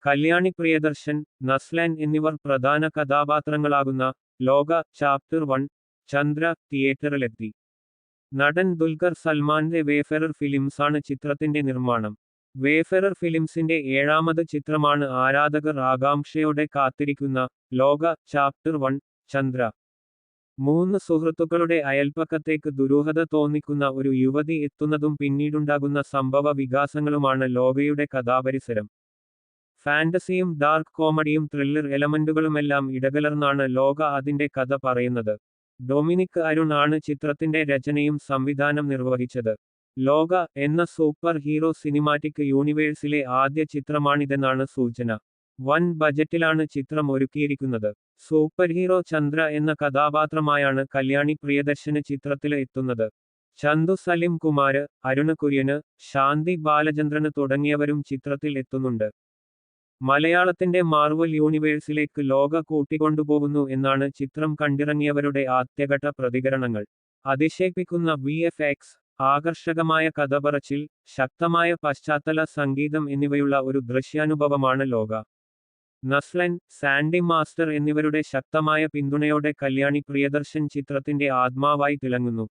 കല്യാണി പ്രിയദർശൻ, നസ്ലാൻ എന്നിവർ പ്രധാന കഥാപാത്രങ്ങളാകുന്ന ലോക ചാപ്റ്റർ 1 ചന്ദ്ര തിയേറ്ററിലെത്തി. നടൻ ദുൽഖർ സൽമാന്റെ വേഫെറർ ഫിലിംസാണ് ചിത്രത്തിന്റെ നിർമ്മാണം. വേഫെറർ ഫിലിംസിന്റെ 7ാമത് ചിത്രമാണ് ആരാധകർ ആകാംക്ഷയോടെ കാത്തിരിക്കുന്ന ലോക ചാപ്റ്റർ 1 ചന്ദ്ര. 3 സുഹൃത്തുക്കളുടെ അയൽപക്കത്തേക്ക് ദുരൂഹത തോന്നിക്കുന്ന ഒരു യുവതി എത്തുന്നതും പിന്നീടുണ്ടാകുന്ന സംഭവ വികാസങ്ങളുമാണ് ലോകയുടെ കഥാപരിസരം. ഫാന്റസിയും ഡാർക്ക് കോമഡിയും ത്രില്ലർ എലമെന്റുകളുമെല്ലാം ഇടകലർന്നാണ് ലോക അതിന്റെ കഥ പറയുന്നത്. ഡൊമിനിക് അരുൺ ആണ് ചിത്രത്തിന്റെ രചനയും സംവിധാനം നിർവഹിച്ചത്. ലോക എന്ന സൂപ്പർ ഹീറോ സിനിമാറ്റിക് യൂണിവേഴ്സിലെ ആദ്യ ചിത്രമാണിതെന്നാണ് സൂചന. വൻ ബജറ്റിലാണ് ചിത്രം ഒരുക്കിയിരിക്കുന്നത്. സൂപ്പർ ഹീറോ ചന്ദ്ര എന്ന കഥാപാത്രമായാണ് കല്യാണി പ്രിയദർശന് ചിത്രത്തില് എത്തുന്നത്. ചന്തു സലിം കുമാര്, അരുണ് കുര്യന്, ശാന്തി ബാലചന്ദ്രന് തുടങ്ങിയവരും ചിത്രത്തിൽ എത്തുന്നുണ്ട്. മലയാളത്തിന്റെ മാർവൽ യൂണിവേഴ്സിലേക്ക് ലോക കൂട്ടിക്കൊണ്ടുപോകുന്നു എന്നാണ് ചിത്രം കണ്ടിറങ്ങിയവരുടെ ആദ്യഘട്ട പ്രതികരണങ്ങൾ. അതിശയിപ്പിക്കുന്ന VFX, ആകർഷകമായ കഥപറച്ചിൽ, ശക്തമായ പശ്ചാത്തല സംഗീതം എന്നിവയുള്ള ഒരു ദൃശ്യാനുഭവമാണ് ലോക. നസ്ലൻ, സാൻഡി മാസ്റ്റർ എന്നിവരുടെ ശക്തമായ പിന്തുണയോടെ കല്യാണി പ്രിയദർശൻ ചിത്രത്തിന്റെ ആത്മാവായി തിളങ്ങുന്നു.